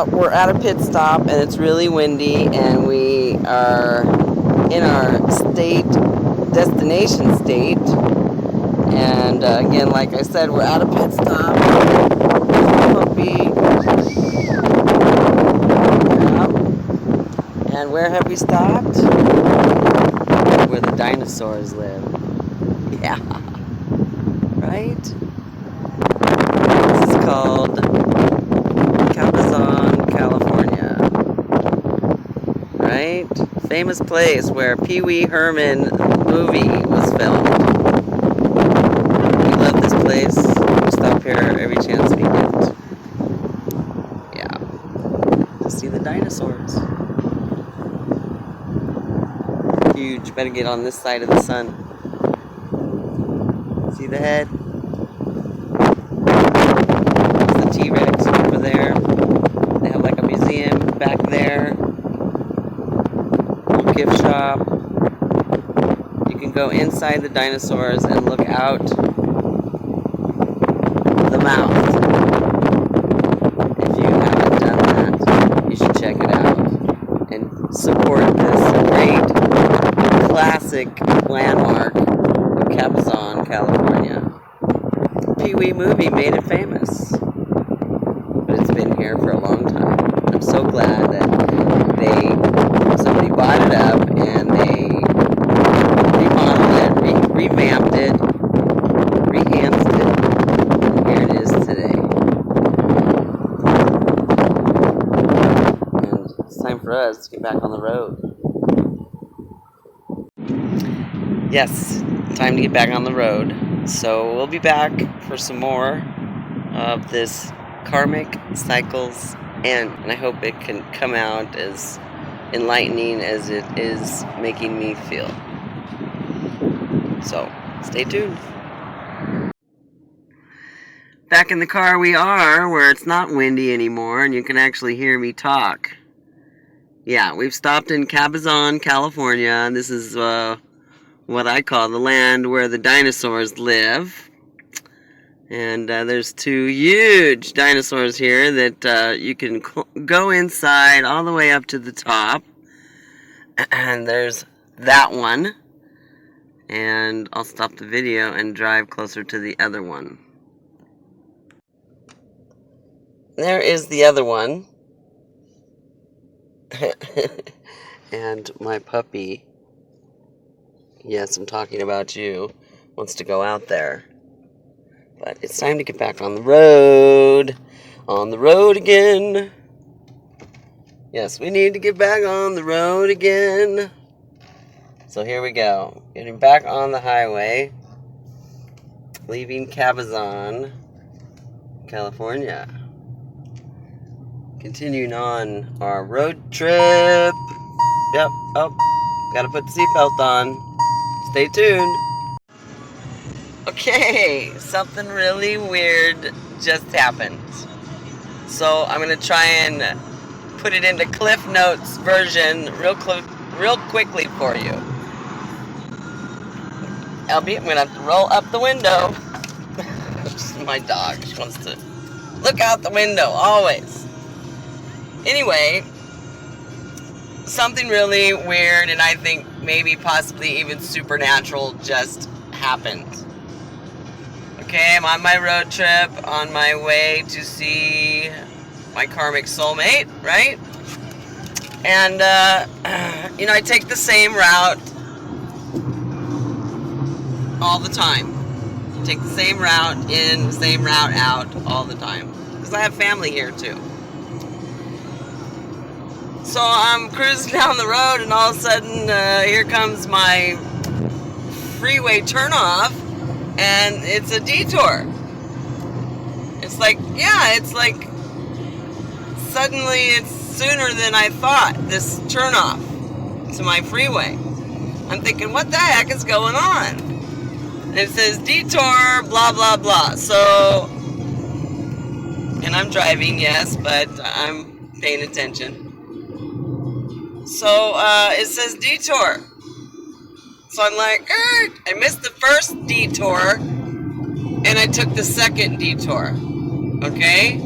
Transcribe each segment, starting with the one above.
we're at a pit stop, and it's really windy, and we are in our destination state. And again, like I said, we're at a pit stop. Puppy. Yep. And where have we stopped? Where the dinosaurs live. Yeah. Right? This is called California. Right? Famous place where Pee Wee Herman movie was filmed. We love this place. We stop here every chance we get. Yeah. To see the dinosaurs. Huge. Better get on this side of the sun. See the head? There's the T-Rex over there. They have like a museum back there. Little gift shop. You can go inside the dinosaurs and look out the mouth. If you haven't done that, you should check it out and support this great classic landmark of Cabazon, California. Pee Wee movie made it famous, but it's been here for a long time. I'm so glad that somebody bought it up and they remodeled it, revamped it, re-enhanced it, and here it is today. And it's time for us to get back on the road. Yes, time to get back on the road. So we'll be back for some more of this Karmic Cycles End. And I hope it can come out as enlightening as it is making me feel. So, stay tuned. Back in the car we are, where it's not windy anymore and you can actually hear me talk. Yeah, we've stopped in Cabazon, California, and this is what I call the land where the dinosaurs live. And there's two huge dinosaurs here that you can go inside all the way up to the top. And there's that one. And I'll stop the video and drive closer to the other one. There is the other one. And my puppy, yes, I'm talking about you, wants to go out there. But it's time to get back on the road. On the road again. Yes, we need to get back on the road again. So here we go. Getting back on the highway. Leaving Cabazon, California. Continuing on our road trip. Yep, oh, gotta put the seatbelt on. Stay tuned. Okay, something really weird just happened. So I'm gonna try and put it into Cliff Notes version real quickly for you. Albeit I'm gonna have to roll up the window. This is my dog. She wants to look out the window always. Anyway, something really weird and I think maybe possibly even supernatural just happened. Okay, I'm on my road trip on my way to see my karmic soulmate, right? And, I take the same route all the time. Take the same route in, same route out all the time. Because I have family here too. So I'm cruising down the road and all of a sudden here comes my freeway turnoff and it's a detour. It's like, suddenly it's sooner than I thought, this turnoff to my freeway. I'm thinking, what the heck is going on? And it says detour, blah, blah, blah. So, and I'm driving, yes, but I'm paying attention. So, it says detour. So I'm like, I missed the first detour, and I took the second detour, okay?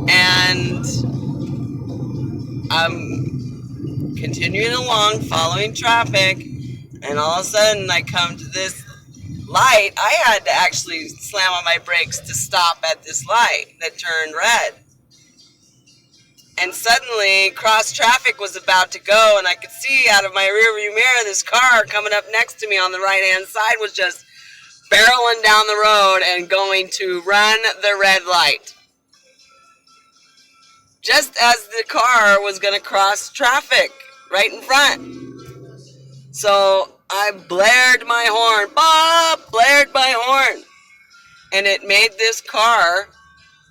And And I'm continuing along, following traffic, and all of a sudden I come to this light. I had to actually slam on my brakes to stop at this light that turned red. And suddenly, cross traffic was about to go, and I could see out of my rearview mirror this car coming up next to me on the right-hand side was just barreling down the road and going to run the red light. Just as the car was going to cross traffic right in front. So I blared my horn, blared my horn. And it made this car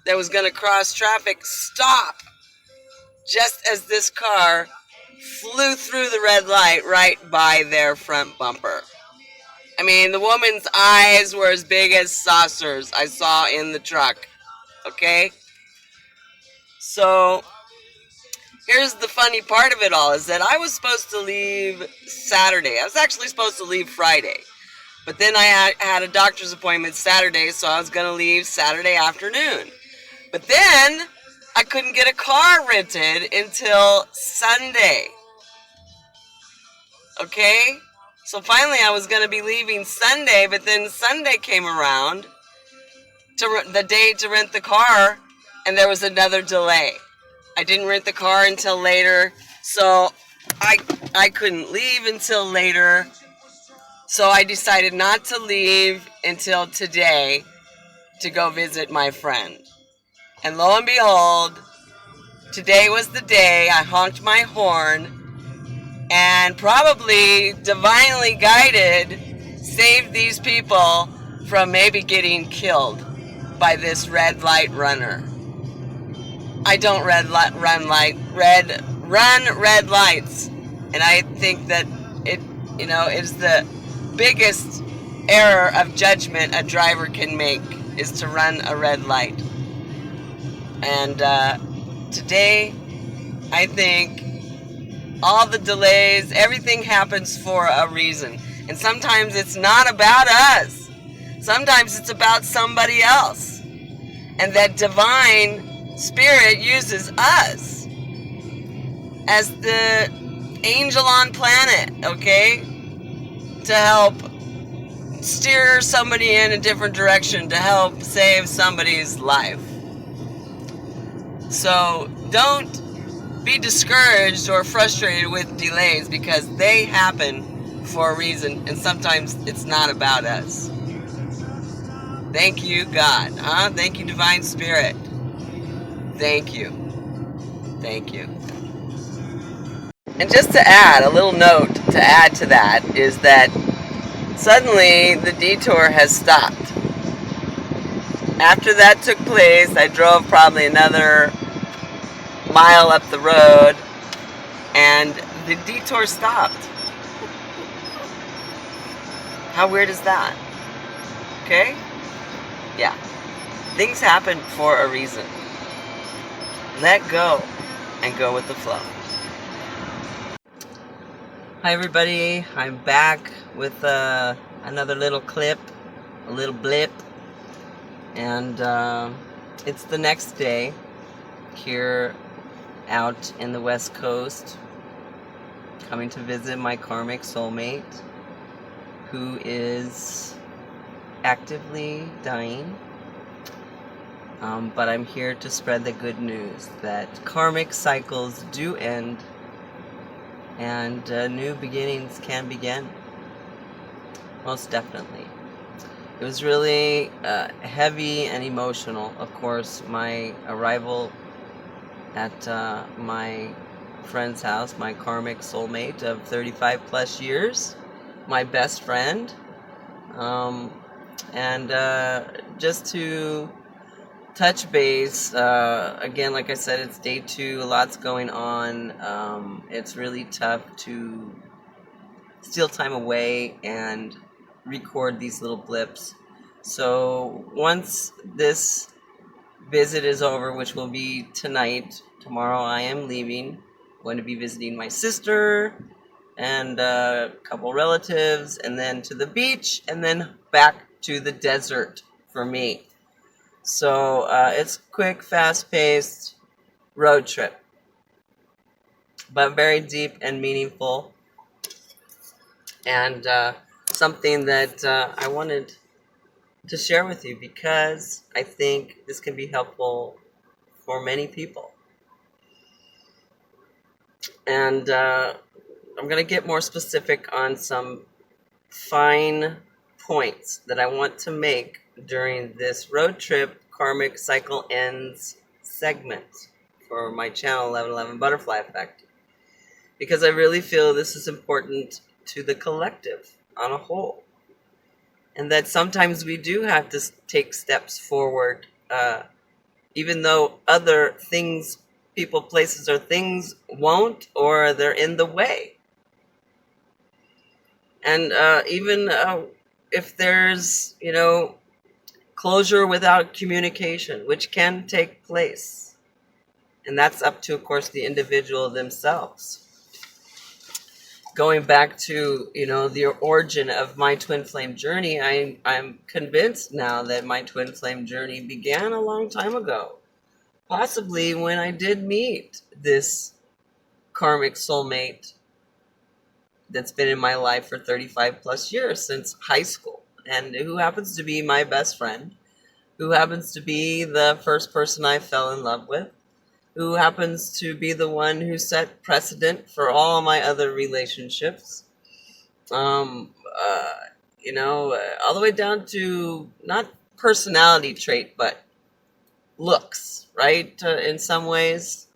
that was going to cross traffic stop just as this car flew through the red light right by their front bumper. I mean, the woman's eyes were as big as saucers I saw in the truck. Okay? So, here's the funny part of it all, is that I was supposed to leave Saturday. I was actually supposed to leave Friday. But then I had a doctor's appointment Saturday, so I was going to leave Saturday afternoon. But then I couldn't get a car rented until Sunday. Okay? So finally I was going to be leaving Sunday, but then Sunday came around, the day to rent the car, and there was another delay. I didn't rent the car until later, so I couldn't leave until later. So I decided not to leave until today to go visit my friend. And lo and behold, today was the day I honked my horn and probably divinely guided saved these people from maybe getting killed by this red light runner. I don't run red lights, and I think that it is the biggest error of judgment a driver can make, is to run a red light. And today, I think all the delays, everything happens for a reason. And sometimes it's not about us. Sometimes it's about somebody else. And that divine spirit uses us as the angel on planet, okay? To help steer somebody in a different direction, to help save somebody's life. So don't be discouraged or frustrated with delays, because they happen for a reason, and sometimes it's not about us. Thank you, God. Thank you, Divine Spirit. Thank you. Thank you. And just to add, a little note to add to that is that suddenly the detour has stopped. After that took place, I drove probably another mile up the road, and the detour stopped. How weird is that? Okay? Yeah. Things happen for a reason. Let go and go with the flow. Hi everybody, I'm back with another little clip, a little blip, and it's the next day here out in the West Coast, coming to visit my karmic soulmate, who is actively dying, but I'm here to spread the good news that karmic cycles do end, and new beginnings can begin. Most definitely. It was really heavy and emotional. Of course, my arrival at my friend's house, my karmic soulmate of 35 plus years, my best friend, and just to touch base, again, like I said, it's day 2, a lot's going on. It's really tough to steal time away and record these little blips. So once this visit is over, which will be tonight, tomorrow I am leaving, going to be visiting my sister and a couple relatives, and then to the beach, and then back to the desert for me. So it's quick, fast-paced, road trip, but very deep and meaningful, and something that I wanted to share with you because I think this can be helpful for many people. And I'm going to get more specific on some fine points that I want to make during this road trip Karmic Cycle Ends segment for my channel 1111 Butterfly Effect, because I really feel this is important to the collective on a whole, and that sometimes we do have to take steps forward, even though other things, people, places, or things won't, or they're in the way. And even if there's, closure without communication, which can take place. And that's up to, of course, the individual themselves. Going back to, the origin of my twin flame journey, I'm convinced now that my twin flame journey began a long time ago. Possibly when I did meet this karmic soulmate that's been in my life for 35 plus years, since high school, and who happens to be my best friend, who happens to be the first person I fell in love with, who happens to be the one who set precedent for all my other relationships. All the way down to not personality trait, but looks, right? In some ways,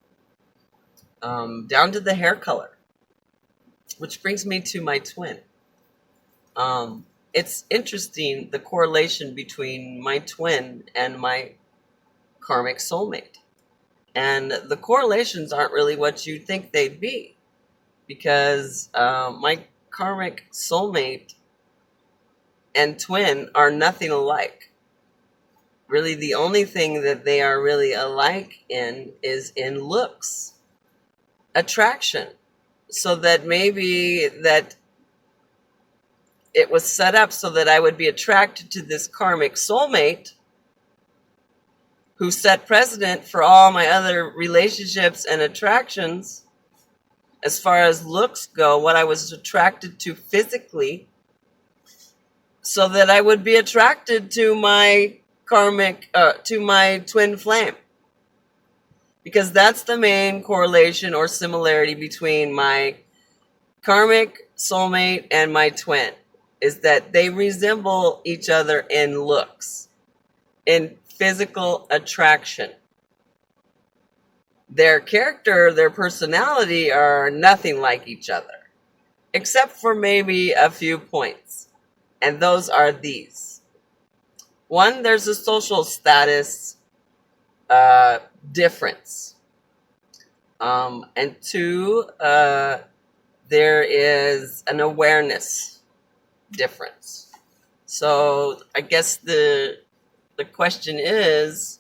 down to the hair color, which brings me to my twin. It's interesting, the correlation between my twin and my karmic soulmate. And the correlations aren't really what you'd think they'd be, because my karmic soulmate and twin are nothing alike. Really, the only thing that they are really alike in is in looks, attraction. So that maybe that it was set up so that I would be attracted to this karmic soulmate who set precedent for all my other relationships and attractions. As far as looks go, what I was attracted to physically, so that I would be attracted to my to my twin flame. Because that's the main correlation or similarity between my karmic soulmate and my twin, is that they resemble each other in looks, in physical attraction. Their character, their personality are nothing like each other, except for maybe a few points. And those are these. One, there's a social status difference. And two, there is an awareness difference. So I guess the question is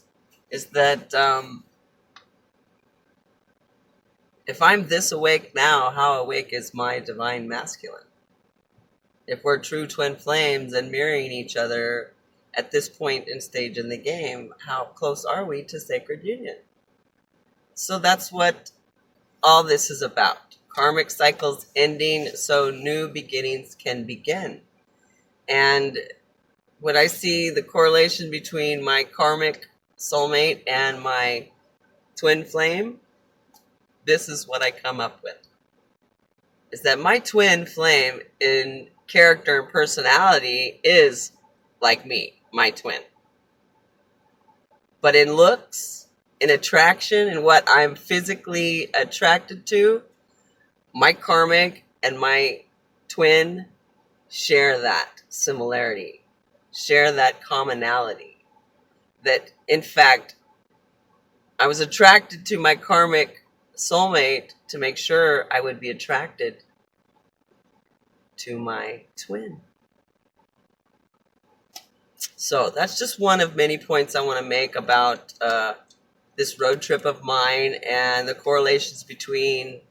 that if I'm this awake now, how awake is my divine masculine? If we're true twin flames and mirroring each other at this point and stage in the game, how close are we to sacred union? So that's what all this is about. Karmic cycles ending so new beginnings can begin. And when I see the correlation between my karmic soulmate and my twin flame, this is what I come up with. Is that my twin flame in character and personality is like me, my twin. But in looks, in attraction, in what I'm physically attracted to, my karmic and my twin share that similarity, share that commonality. That, in fact, I was attracted to my karmic soulmate to make sure I would be attracted to my twin. So that's just one of many points I want to make about this road trip of mine and the correlations between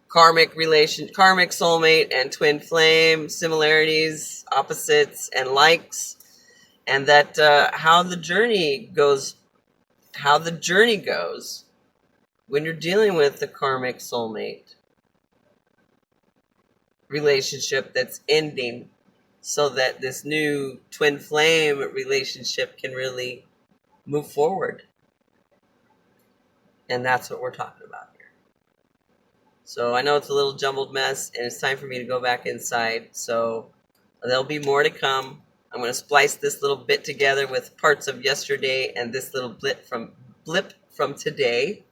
karmic soulmate and twin flame, similarities, opposites, and likes, and that how the journey goes, how the journey goes when you're dealing with the karmic soulmate relationship that's ending, so that this new twin flame relationship can really move forward. And that's what we're talking about here. So I know it's a little jumbled mess, and it's time for me to go back inside. So there'll be more to come. I'm going to splice this little bit together with parts of yesterday and this little blip from today.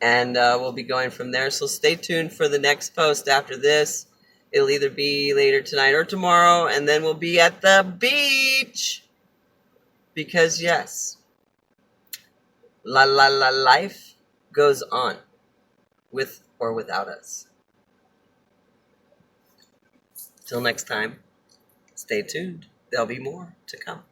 And we'll be going from there. So stay tuned for the next post after this. It'll either be later tonight or tomorrow, and then we'll be at the beach. Because yes, life goes on, with or without us. Till next time, stay tuned. There'll be more to come.